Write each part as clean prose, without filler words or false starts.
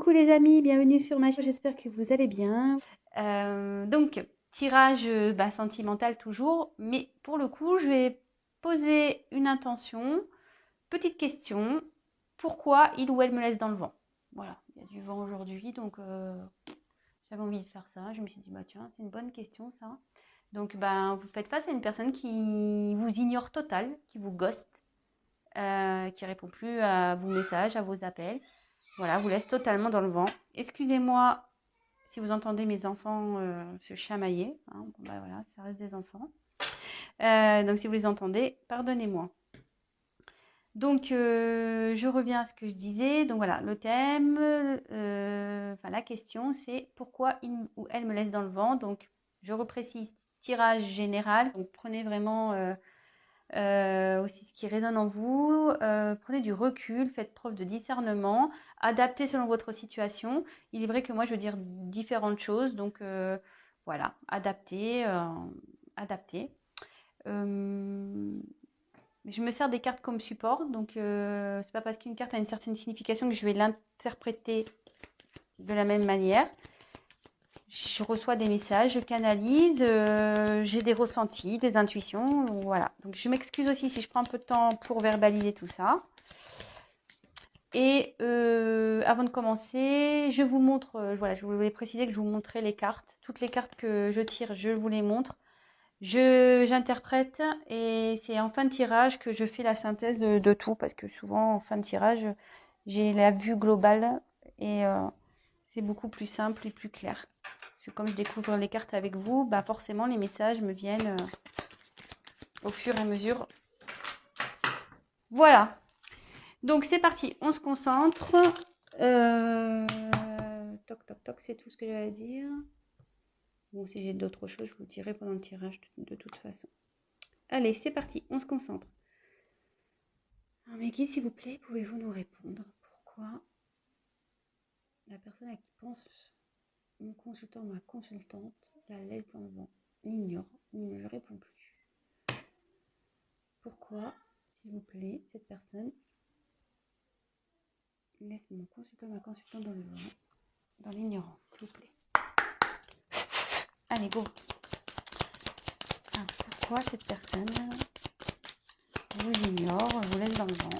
Coucou les amis, bienvenue sur ma chaîne, j'espère que vous allez bien. Donc, tirage sentimental toujours, mais pour le coup, je vais poser une intention. Petite question, pourquoi il ou elle me laisse dans le vent? Voilà, il y a du vent aujourd'hui, donc j'avais envie de faire ça. Je me suis dit, bah tiens, c'est une bonne question ça. Donc, vous faites face à une personne qui vous ignore total, qui vous ghost, qui répond plus à vos messages, à vos appels. Voilà, vous laisse totalement dans le vent. Excusez-moi si vous entendez mes enfants se chamailler. Hein. Bon, voilà, ça reste des enfants. Donc si vous les entendez, pardonnez-moi. Donc je reviens à ce que je disais. Donc voilà, le thème, la question, c'est pourquoi il ou elle me laisse dans le vent. Donc je reprécise, tirage général. Donc prenez vraiment aussi ce qui résonne en vous. Prenez du recul, faites preuve de discernement, adaptez selon votre situation. Il est vrai que moi, je veux dire différentes choses, donc voilà, adaptez, adaptez. Je me sers des cartes comme support, donc c'est pas parce qu'une carte a une certaine signification que je vais l'interpréter de la même manière. Je reçois des messages, je canalise, j'ai des ressentis, des intuitions, voilà. Donc je m'excuse aussi si je prends un peu de temps pour verbaliser tout ça. Et avant de commencer, je vous montre, voilà, je voulais préciser que je vous montrais les cartes. Toutes les cartes que je tire, je vous les montre. J'interprète et c'est en fin de tirage que je fais la synthèse de tout parce que souvent en fin de tirage, j'ai la vue globale et c'est beaucoup plus simple et plus clair. Parce que comme je découvre les cartes avec vous, forcément les messages me viennent au fur et à mesure. Voilà. Donc c'est parti, on se concentre. Toc toc toc, c'est tout ce que j'avais à dire. Bon, si j'ai d'autres choses, je vous dirai pendant le tirage de toute façon. Allez, c'est parti, on se concentre. Alors, mes guides, s'il vous plaît, pouvez-vous nous répondre pourquoi la personne à qui pense mon consultant, ma consultante, la laisse dans le vent, l'ignore, ne me répond plus. Pourquoi, s'il vous plaît, cette personne laisse mon consultant, ma consultante dans le vent, dans l'ignorance, s'il vous plaît. Allez, go. Alors, pourquoi cette personne vous ignore, vous laisse dans le vent?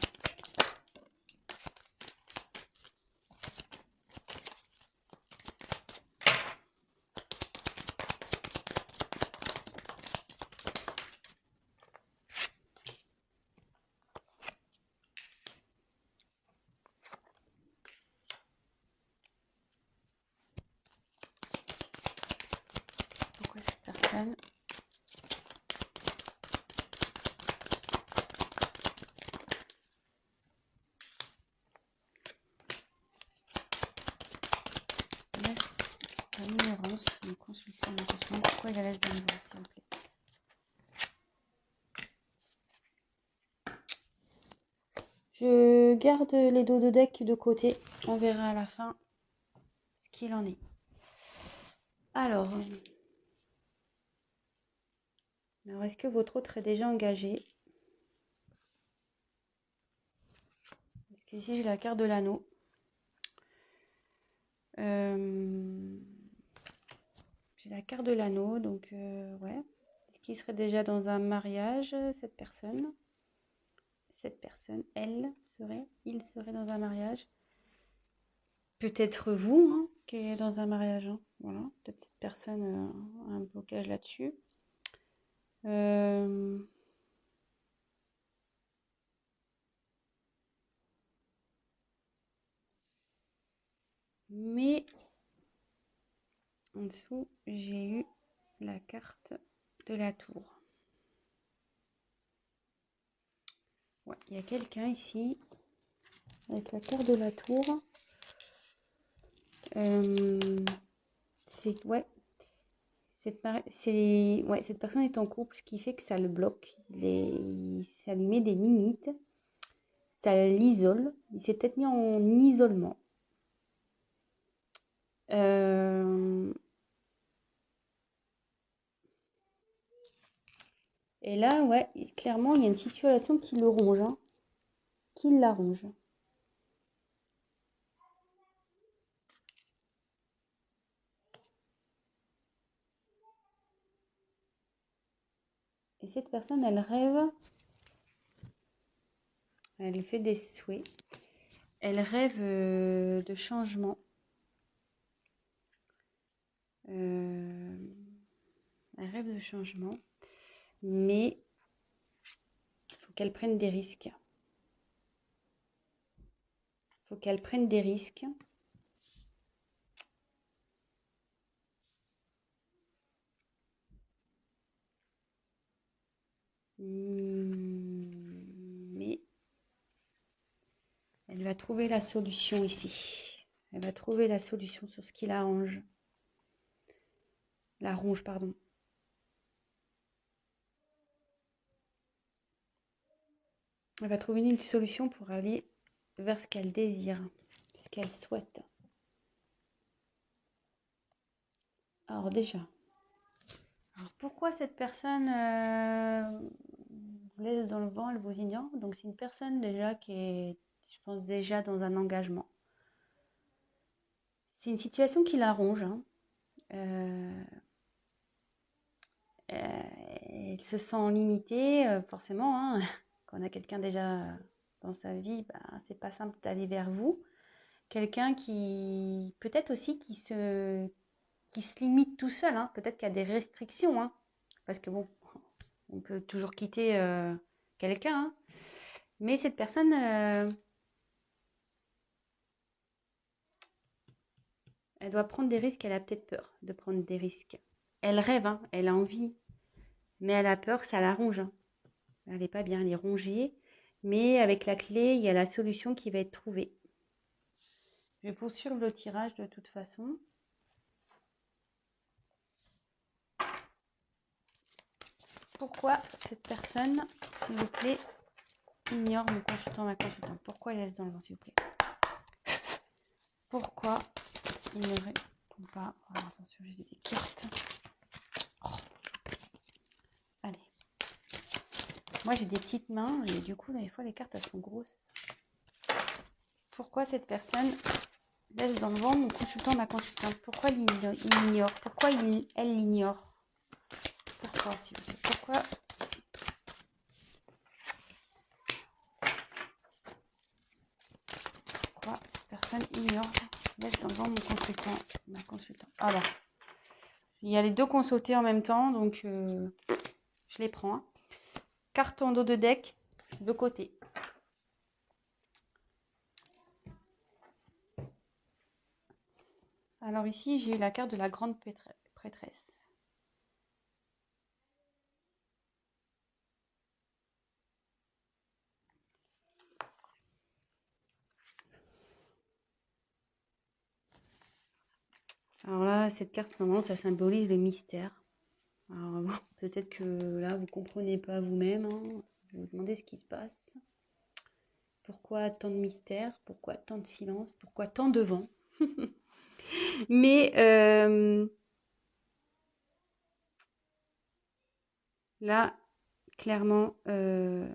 Pourquoi cette personne laisse dans l'ignorance mon consultant, ma consultante? Pourquoi il la laisse dans le vent, s'il vous plaît? Je garde les dos de deck de côté. On verra à la fin ce qu'il en est. Alors est-ce que votre autre est déjà engagé? Parce qu'ici, j'ai la carte de l'anneau. J'ai la carte de l'anneau, donc ouais. Est-ce qu'il serait déjà dans un mariage, cette personne? Cette personne, il serait dans un mariage. Peut-être vous, hein, qui est dans un mariage. Hein. Voilà, peut-être cette personne a un blocage là-dessus. Mais en dessous, j'ai eu la carte de la tour. Ouais, il y a quelqu'un ici avec la carte de la tour. Cette personne est en couple, ce qui fait que ça le bloque. Ça lui met des limites, ça l'isole. Il s'est peut-être mis en isolement. Et là, ouais, clairement, il y a une situation qui le ronge, hein, qui la ronge. Et cette personne, elle rêve, elle fait des souhaits, elle rêve de changement. Elle rêve de changement, mais il faut qu'elle prenne des risques. Il faut qu'elle prenne des risques. Mais elle va trouver la solution ici. Elle va trouver la solution sur ce qui l'arrange. L'arrange, pardon. Elle va trouver une solution pour aller vers ce qu'elle désire, ce qu'elle souhaite. Alors déjà, pourquoi cette personne vous laisse dans le vent, elle vous ignore? Donc c'est une personne déjà qui est, je pense, déjà dans un engagement. C'est une situation qui l'arrange. Hein. Elle se sent limitée, forcément. Hein. Quand on a quelqu'un déjà dans sa vie, c'est pas simple d'aller vers vous. Quelqu'un qui, peut-être aussi, qui se limite tout seul. Hein. Peut-être qu'il y a des restrictions. Hein. Parce que bon, on peut toujours quitter quelqu'un. Hein. Mais cette personne, elle doit prendre des risques. Elle a peut-être peur de prendre des risques. Elle rêve, hein, elle a envie. Mais elle a peur, ça la ronge. Hein. Elle n'est pas bien, elle est rongée. Mais avec la clé, il y a la solution qui va être trouvée. Je vais poursuivre le tirage de toute façon. Pourquoi cette personne, s'il vous plaît, ignore mon consultant, ma consultante? Pourquoi il laisse dans le vent, s'il vous plaît? Pourquoi il ne répond pas? Alors, attention, j'ai des cartes. Oh. Allez. Moi, j'ai des petites mains et du coup, des fois, les cartes, elles sont grosses. Pourquoi cette personne laisse dans le vent mon consultant, ma consultante? Pourquoi il l'ignore? Pourquoi elle l'ignore? Pourquoi, s'il vous plaît? Pourquoi cette personne ignore, laisse dans le vent mon consultant, ma consultante? Alors, il y a les deux consultés en même temps, donc je les prends. Hein. Carte en dos de deck, de côté. Alors ici, j'ai eu la carte de la grande prêtresse. Alors là, cette carte, ça symbolise le mystère. Alors bon, peut-être que là, vous ne comprenez pas vous-même. Hein. Vous vous demandez ce qui se passe. Pourquoi tant de mystère? Pourquoi tant de silence? Pourquoi tant de vent? Mais là, clairement, je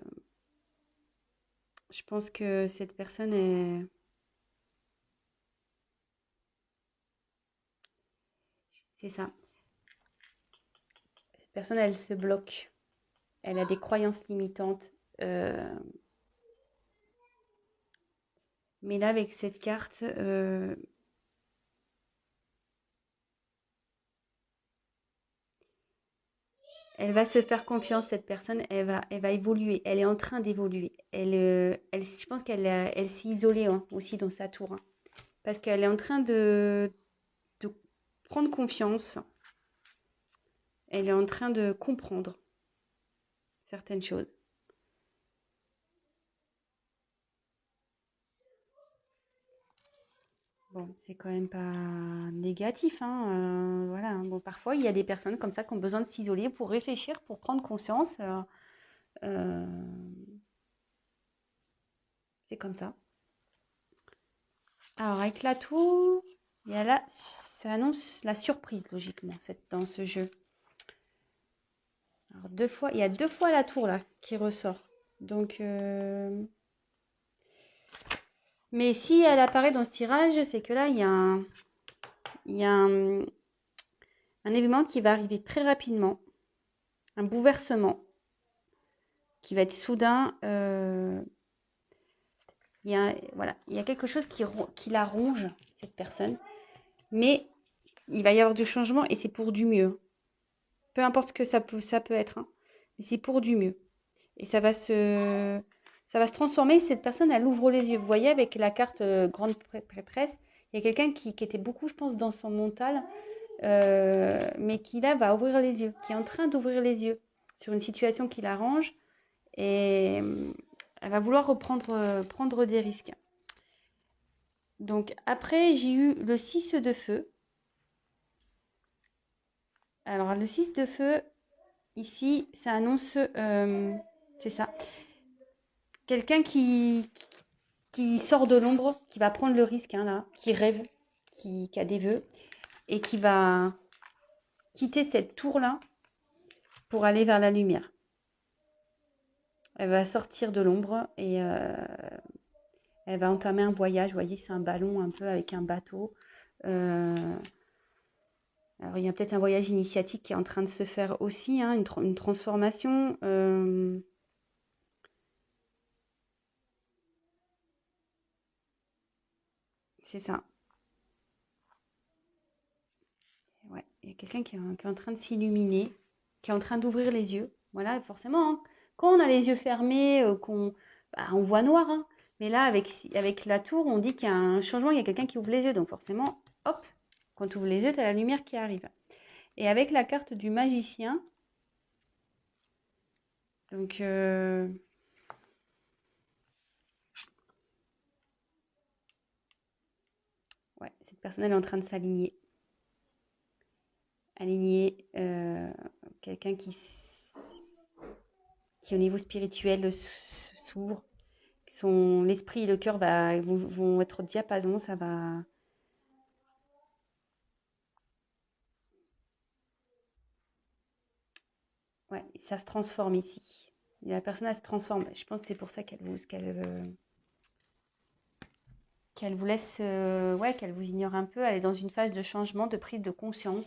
pense que cette personne est... C'est ça. Cette personne, elle se bloque. Elle a des croyances limitantes. Mais là, avec cette carte, elle va se faire confiance, cette personne, elle va évoluer. Elle est en train d'évoluer. Je pense elle s'est isolée hein, aussi dans sa tour. Hein, parce qu'elle est en train de prendre confiance. Elle est en train de comprendre certaines choses. Bon, c'est quand même pas négatif. Hein, voilà. Bon, parfois, il y a des personnes comme ça qui ont besoin de s'isoler pour réfléchir, pour prendre conscience. C'est comme ça. Alors, avec la tour, il y a là, ça annonce la surprise, logiquement, dans ce jeu. Alors, il y a 2 fois la tour, là, qui ressort. Donc, mais si elle apparaît dans ce tirage, c'est que là, il y a un événement qui va arriver très rapidement. Un bouleversement. qui va être soudain. Voilà, il y a quelque chose qui la ronge, cette personne. Mais il va y avoir du changement et c'est pour du mieux. Peu importe ce que ça peut être, hein, mais c'est pour du mieux. Et ça va se transformer. Cette personne, elle ouvre les yeux. Vous voyez, avec la carte grande prêtresse, il y a quelqu'un qui était beaucoup, je pense, dans son mental, mais qui là va ouvrir les yeux, qui est en train d'ouvrir les yeux sur une situation qui l'arrange. Et elle va vouloir prendre des risques. Donc après, j'ai eu le 6 de feu. Alors le 6 de feu, ici, ça annonce, c'est ça, quelqu'un qui sort de l'ombre, qui va prendre le risque, hein, là, qui rêve, qui a des vœux, et qui va quitter cette tour-là pour aller vers la lumière. Elle va sortir de l'ombre et elle va entamer un voyage. Vous voyez, c'est un ballon un peu avec un bateau. Alors, il y a peut-être un voyage initiatique qui est en train de se faire aussi, hein, une transformation. C'est ça. Ouais, il y a quelqu'un qui est en train de s'illuminer, qui est en train d'ouvrir les yeux. Voilà, forcément, hein, quand on a les yeux fermés, on voit noir, hein. Mais là, avec la tour, on dit qu'il y a un changement, il y a quelqu'un qui ouvre les yeux. Donc forcément, hop, quand tu ouvres les yeux, tu as la lumière qui arrive. Et avec la carte du magicien, donc ouais, cette personne elle est en train de s'aligner. Aligner quelqu'un qui au niveau spirituel s'ouvre. L'esprit et le cœur vont être au diapason, ça va. Ouais, ça se transforme ici. Et la personne, elle se transforme. Je pense que c'est pour ça qu'elle vous laisse, qu'elle vous ignore un peu. Elle est dans une phase de changement, de prise de conscience.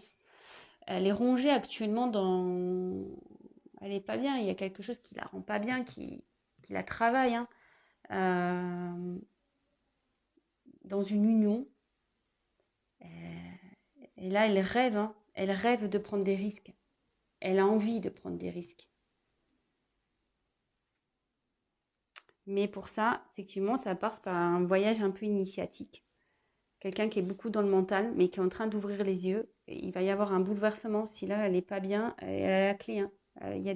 Elle est rongée actuellement elle n'est pas bien. Il y a quelque chose qui la rend pas bien, qui la travaille, hein. Dans une union. Et là, elle rêve, hein. Elle rêve de prendre des risques. Elle a envie de prendre des risques. Mais pour ça, effectivement, ça passe par un voyage un peu initiatique. Quelqu'un qui est beaucoup dans le mental, mais qui est en train d'ouvrir les yeux. Et il va y avoir un bouleversement. Si là, elle n'est pas bien, elle a la clé, hein. Il y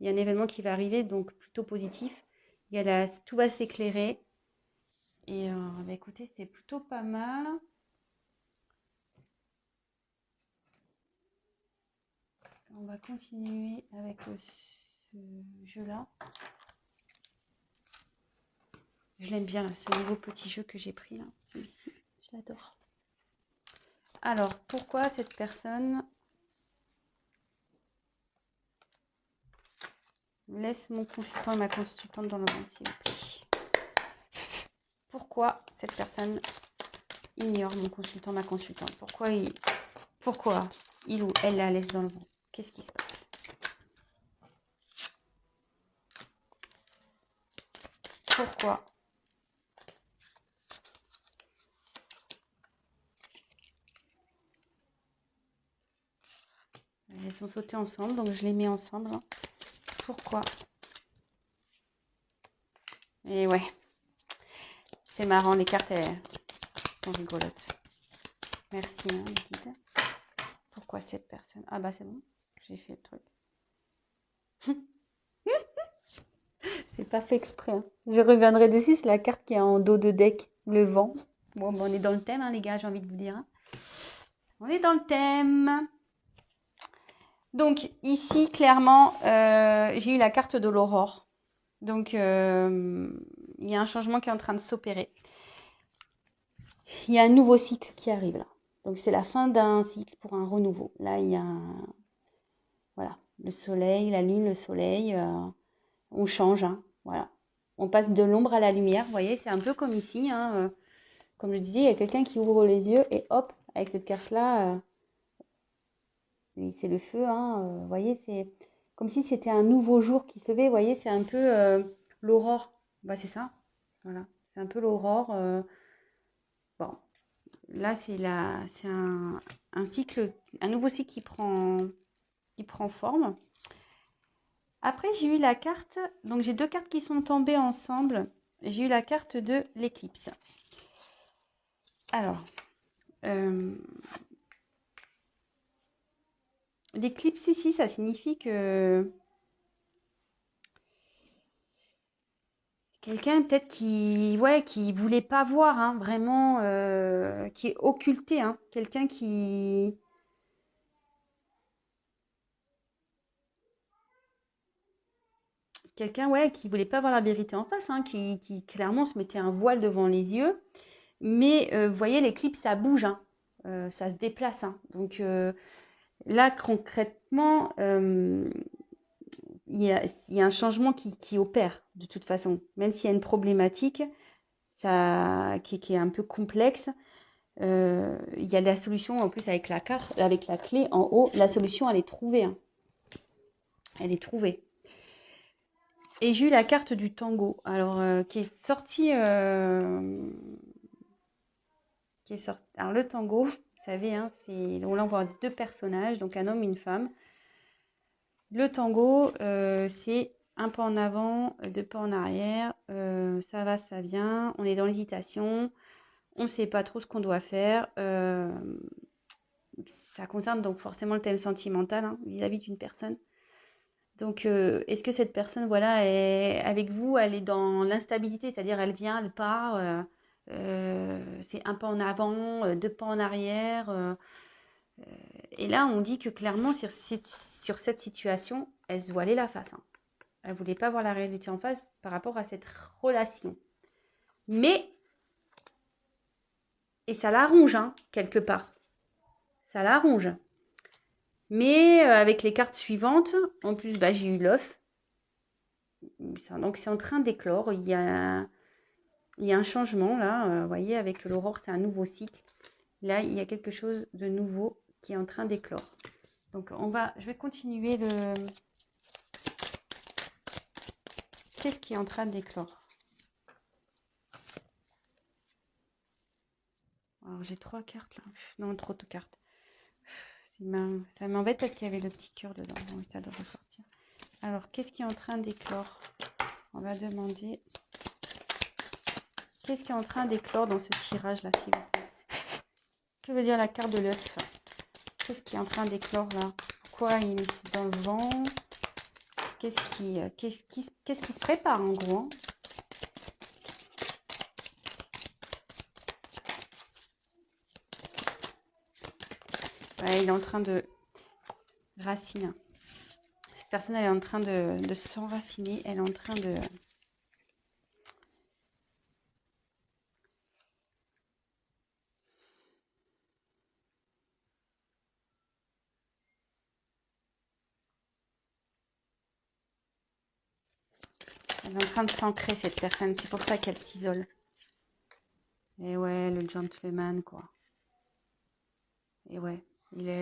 a un événement qui va arriver, donc plutôt positif. Tout va s'éclairer. Et écoutez, c'est plutôt pas mal. On va continuer avec ce jeu-là. Je l'aime bien, là, ce nouveau petit jeu que j'ai pris, là, celui-ci. Je l'adore. Alors, pourquoi cette personne laisse mon consultant et ma consultante dans le vent, s'il vous plaît? Pourquoi cette personne ignore mon consultant, ma consultante? Pourquoi il ou elle la laisse dans le vent? Qu'est-ce qui se passe? Pourquoi? Elles sont sautées ensemble, donc je les mets ensemble, hein. Pourquoi? Et ouais, c'est marrant, les cartes, elles sont rigolotes. Merci, hein, guide. Pourquoi cette personne? Ah bah c'est bon, j'ai fait le truc. C'est pas fait exprès, hein. Je reviendrai dessus, c'est la carte qui est en dos de deck, le vent. Bon, on est dans le thème, hein, les gars, j'ai envie de vous dire, hein. On est dans le thème. Donc ici, clairement, j'ai eu la carte de l'aurore. Donc, il y a un changement qui est en train de s'opérer. Il y a un nouveau cycle qui arrive là. Donc, c'est la fin d'un cycle pour un renouveau. Là, il y a voilà, le soleil, la lune, le soleil. On change, hein, voilà. On passe de l'ombre à la lumière. Vous voyez, c'est un peu comme ici, hein, comme je disais, il y a quelqu'un qui ouvre les yeux et hop, avec cette carte-là, c'est le feu, hein, vous voyez, comme si c'était un nouveau jour qui se levait. Vous voyez, c'est un peu l'aurore. Bah, c'est ça. Voilà, c'est un peu l'aurore. Bon, là, c'est un cycle, un nouveau cycle qui prend forme. Après, j'ai eu la carte, donc j'ai deux cartes qui sont tombées ensemble. J'ai eu la carte de l'éclipse. Alors, l'éclipse ici, ça signifie que quelqu'un peut-être qui voulait pas voir, hein, vraiment, qui est occulté, hein, quelqu'un qui voulait pas voir la vérité en face, hein, qui clairement se mettait un voile devant les yeux. Mais vous voyez, l'éclipse, ça bouge, hein, ça se déplace, hein. Donc là, concrètement, il y a un changement qui opère de toute façon. Même s'il y a une problématique qui est un peu complexe, il y a la solution en plus avec la carte, avec la clé en haut. La solution, elle est trouvée, hein. Elle est trouvée. Et j'ai eu la carte du tango, alors qui est sortie. Alors le tango, vous savez, hein, on l'envoie deux personnages, donc un homme et une femme. Le tango, c'est un pas en avant, deux pas en arrière, ça va, ça vient, on est dans l'hésitation, on ne sait pas trop ce qu'on doit faire. Ça concerne donc forcément le thème sentimental, hein, vis-à-vis d'une personne. Donc, est-ce que cette personne, voilà, est avec vous, elle est dans l'instabilité, c'est-à-dire elle vient, elle part, c'est un pas en avant, deux pas en arrière. Et là, on dit que clairement, sur cette situation, elle se voilait la face, hein. Elle ne voulait pas voir la réalité en face par rapport à cette relation. Mais, et ça la ronge, hein, quelque part. Ça la ronge. Mais avec les cartes suivantes, en plus, bah, j'ai eu l'œuf. Donc, c'est en train d'éclore. Il y a un changement, là. Vous voyez, avec l'aurore, c'est un nouveau cycle. Là, il y a quelque chose de nouveau qui est en train d'éclore. Donc, je vais continuer le... Qu'est-ce qui est en train d'éclore? Alors, j'ai 3 cartes, là. Non, trop de cartes. Ça m'embête parce qu'il y avait le petit cœur dedans. Oui, ça doit ressortir. Alors, qu'est-ce qui est en train d'éclore? On va demander... Qu'est-ce qui est en train d'éclore dans ce tirage-là, s'il vous plaît? Que veut dire la carte de l'œuf? Qu'est-ce qui est en train d'éclore, là? Pourquoi il est dans le vent? Qu'est-ce qui se prépare, en gros, hein? Ouais, il est en train de raciner. Cette personne, elle est en train de s'enraciner. Elle est en train de... Elle est en train de s'ancrer, cette personne. C'est pour ça qu'elle s'isole. Et ouais, le gentleman, quoi. Et ouais,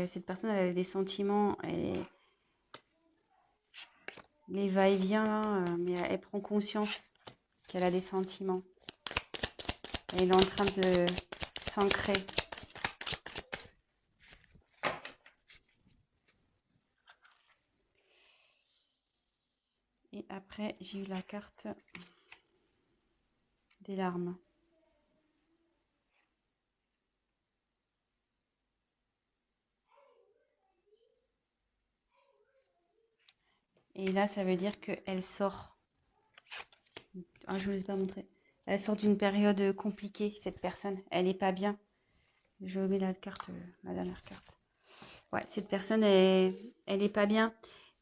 cette personne, elle a des sentiments. Les va-et-vient, là, mais elle prend conscience qu'elle a des sentiments. Et elle est en train de s'ancrer. Et après, j'ai eu la carte des larmes. Et là, ça veut dire qu'elle sort. Ah, je ne vous ai pas montré. Elle sort d'une période compliquée, cette personne. Elle n'est pas bien. Je mets la carte, la dernière carte. Ouais, cette personne, elle n'est pas bien.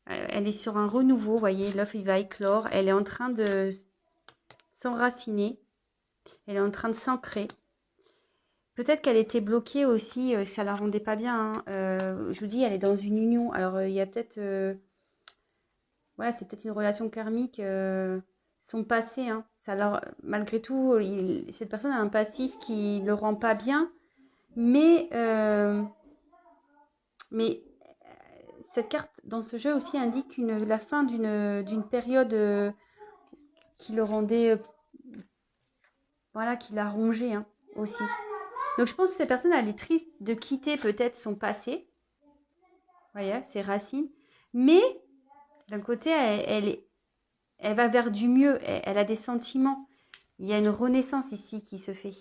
Elle est sur un renouveau, vous voyez, l'œuf, il va éclore. Elle est en train de s'enraciner. Elle est en train de s'ancrer. Peut-être qu'elle était bloquée aussi, ça la rendait pas bien, hein. Je vous dis, elle est dans une union. Alors, il y a peut-être... voilà, c'est peut-être une relation karmique, son passé, hein. Malgré tout, cette personne a un passif qui ne le rend pas bien. Mais cette carte dans ce jeu aussi indique la fin d'une période qui le rendait, voilà, qui l'a rongé hein, aussi. Donc je pense que cette personne, elle est triste de quitter peut-être son passé, voyez, ses racines, mais d'un côté, elle va vers du mieux, elle a des sentiments. Il y a une renaissance ici qui se fait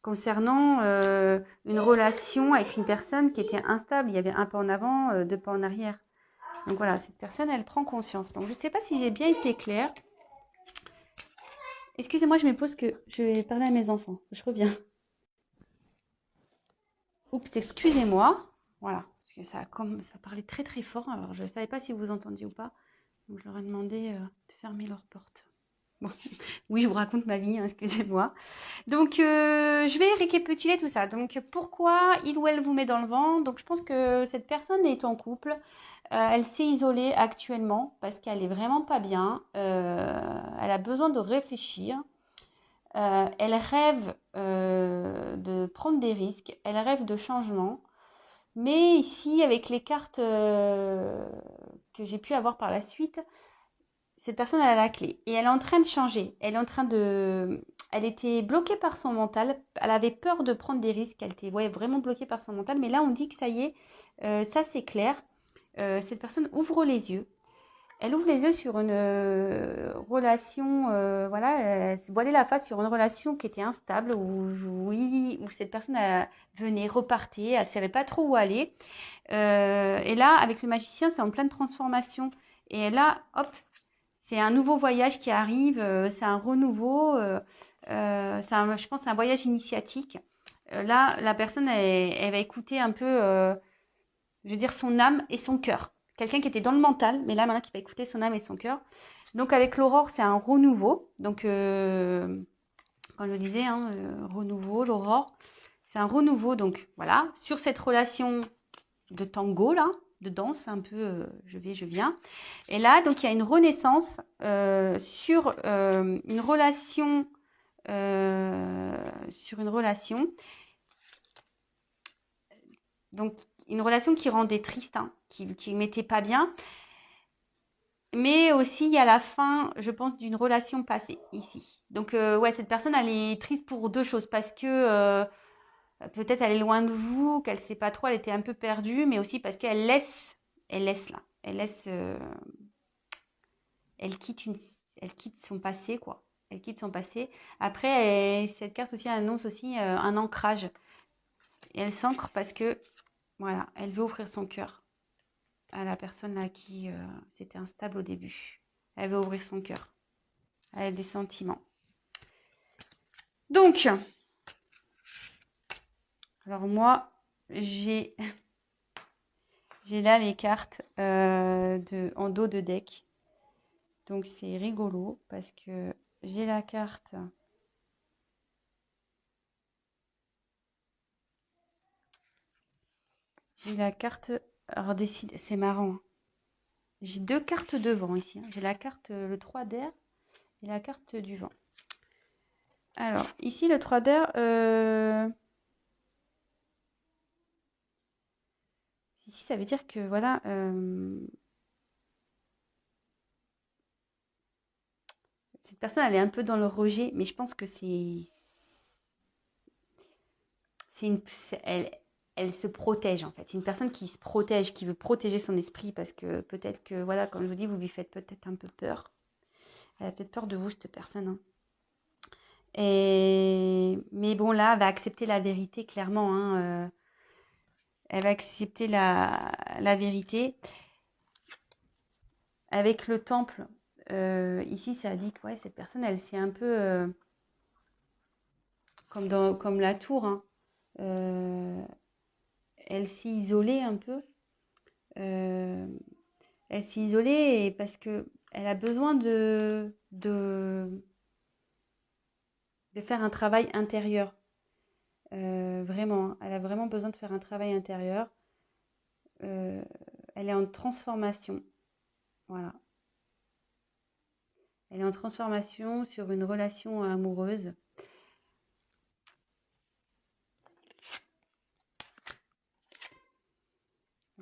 concernant une relation avec une personne qui était instable. Il y avait un pas en avant, deux pas en arrière. Donc voilà, cette personne, elle prend conscience. Donc je ne sais pas si j'ai bien été claire. Excusez-moi, je me pose que je vais parler à mes enfants. Je reviens. Oups, excusez-moi. Voilà, parce que ça parlait très très fort. Alors je ne savais pas si vous entendiez ou pas. Donc je leur ai demandé de fermer leur porte. Bon, oui, je vous raconte ma vie, hein, excusez-moi. Donc, je vais récapituler tout ça. Donc, pourquoi il ou elle vous met dans le vent? Donc, je pense que cette personne est en couple. Elle s'est isolée actuellement parce qu'elle est vraiment pas bien. Elle a besoin de réfléchir. Elle rêve de prendre des risques. Elle rêve de changement. Mais ici, avec les cartes que j'ai pu avoir par la suite, cette personne elle a la clé et elle est en train de changer. Elle était bloquée par son mental. Elle avait peur de prendre des risques. Elle était vraiment bloquée par son mental. Mais là, on dit que ça y est, ça c'est clair. Cette personne ouvre les yeux. Elle ouvre les yeux sur une relation, voilà, elle se voilait la face sur une relation qui était instable, où cette personne venait, repartait, elle ne savait pas trop où aller. Et là, avec le magicien, c'est en pleine transformation. Et là, hop, c'est un nouveau voyage qui arrive, c'est un renouveau, je pense c'est un voyage initiatique. Là, la personne, elle va écouter un peu, je veux dire, son âme et son cœur. Quelqu'un qui était dans le mental, mais là, maintenant, qui va écouter son âme et son cœur. Donc, avec l'aurore, c'est un renouveau. Donc, comme je le disais, hein, renouveau, l'aurore, c'est un renouveau. Donc, voilà, sur cette relation de tango, là, de danse, un peu je vais, je viens. Et là, donc, il y a une renaissance sur une relation. Donc, une relation qui rendait triste, hein, qui ne mettait pas bien. Mais aussi, il y a la fin, je pense, d'une relation passée ici. Donc, ouais, cette personne, elle est triste pour deux choses. Parce que peut-être elle est loin de vous, qu'elle ne sait pas trop, elle était un peu perdue. Mais aussi parce qu'elle laisse là. Elle quitte son passé, quoi. Elle quitte son passé. Après, cette carte aussi annonce aussi un ancrage. Et elle s'ancre parce que, voilà, elle veut ouvrir son cœur à la personne à qui c'était instable au début. Elle veut ouvrir son cœur. Elle a des sentiments. Donc, alors moi, j'ai là les cartes en dos de deck. Donc, c'est rigolo parce que j'ai la carte. J'ai la carte. Alors, c'est marrant. Hein. J'ai deux cartes de vent ici. Hein. J'ai la carte, le 3 d'air et la carte du vent. Alors, ici, le 3 d'air. Ici, ça veut dire que, voilà. Cette personne, elle est un peu dans le rejet, mais je pense que elle se protège en fait. C'est une personne qui se protège, qui veut protéger son esprit parce que peut-être que, voilà, comme je vous dis, vous lui faites peut-être un peu peur. Elle a peut-être peur de vous, cette personne. Hein. Mais bon, là, elle va accepter la vérité, clairement. Hein, elle va accepter la vérité. Avec le temple, ici, ça dit que ouais, cette personne, elle s'est un peu... comme la tour, hein, elle s'est isolée un peu. Euh, Elle s'est isolée parce que elle a besoin de faire un travail intérieur. Vraiment, elle a vraiment besoin de faire un travail intérieur. Euh, Elle est en transformation. Voilà. Elle est en transformation sur une relation amoureuse.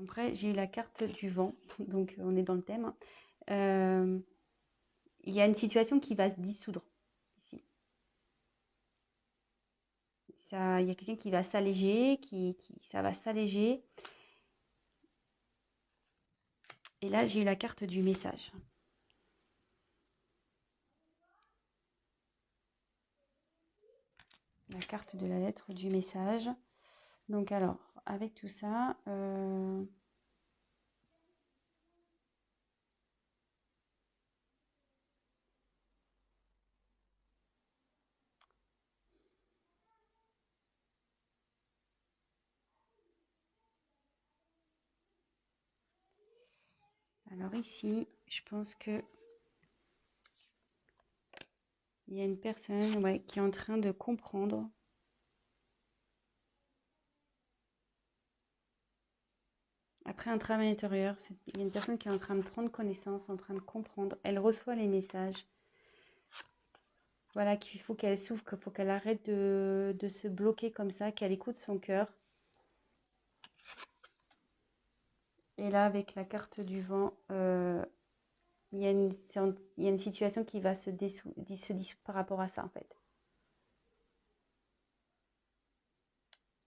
Après, j'ai eu la carte du vent, donc on est dans le thème. Il y a une situation qui va se dissoudre ici. Il y a quelqu'un qui va s'alléger, ça va s'alléger. Et là, j'ai eu la carte du message. La carte de la lettre du message. Donc alors, avec tout ça, alors ici, je pense que il y a une personne qui est en train de comprendre. Après un travail intérieur, il y a une personne qui est en train de prendre connaissance, en train de comprendre. Elle reçoit les messages. Voilà, qu'il faut qu'elle s'ouvre, qu'il faut qu'elle arrête de se bloquer comme ça, qu'elle écoute son cœur. Et là, avec la carte du vent, il y a une situation qui va se dissoudre par rapport à ça, en fait.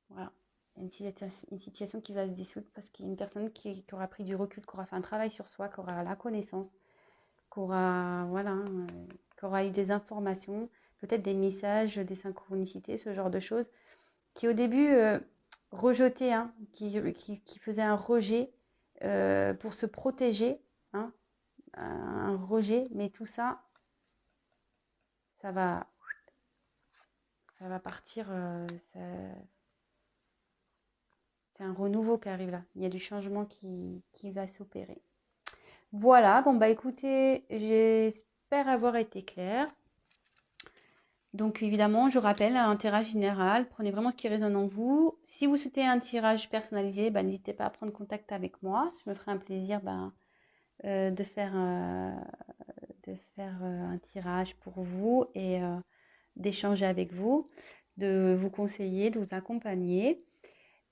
Voilà. Il y a une situation qui va se dissoudre parce qu'il y a une personne qui aura pris du recul, qui aura fait un travail sur soi, qui aura la connaissance, qui aura, voilà, qui aura eu des informations, peut-être des messages, des synchronicités, ce genre de choses, qui au début rejetait, hein, qui faisait un rejet pour se protéger, hein, un rejet, mais tout ça, ça va partir, c'est un renouveau qui arrive là. Il y a du changement qui va s'opérer. Voilà, bon bah écoutez, j'espère avoir été claire. Donc évidemment, je rappelle, un tirage général, prenez vraiment ce qui résonne en vous. Si vous souhaitez un tirage personnalisé, bah, n'hésitez pas à prendre contact avec moi. Je me ferai un plaisir de faire un tirage pour vous et d'échanger avec vous, de vous conseiller, de vous accompagner.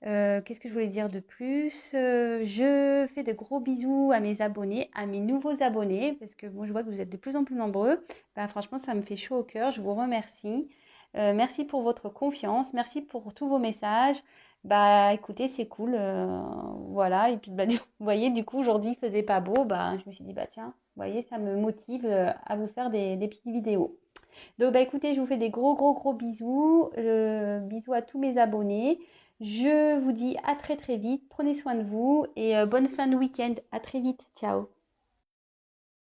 Qu'est-ce que je voulais dire de plus? Je fais de gros bisous à mes abonnés, à mes nouveaux abonnés, parce que moi je vois que vous êtes de plus en plus nombreux. Bah, franchement, ça me fait chaud au cœur. Je vous remercie. Merci pour votre confiance. Merci pour tous vos messages. Bah écoutez, c'est cool. Voilà. Et puis bah, vous voyez, du coup, aujourd'hui, il faisait pas beau. Bah, je me suis dit, bah tiens, vous voyez, ça me motive à vous faire des petites vidéos. Donc, bah, écoutez, je vous fais des gros, gros, gros bisous. Bisous à tous mes abonnés. Je vous dis à très, très vite. Prenez soin de vous et bonne fin de week-end. À très vite. Ciao.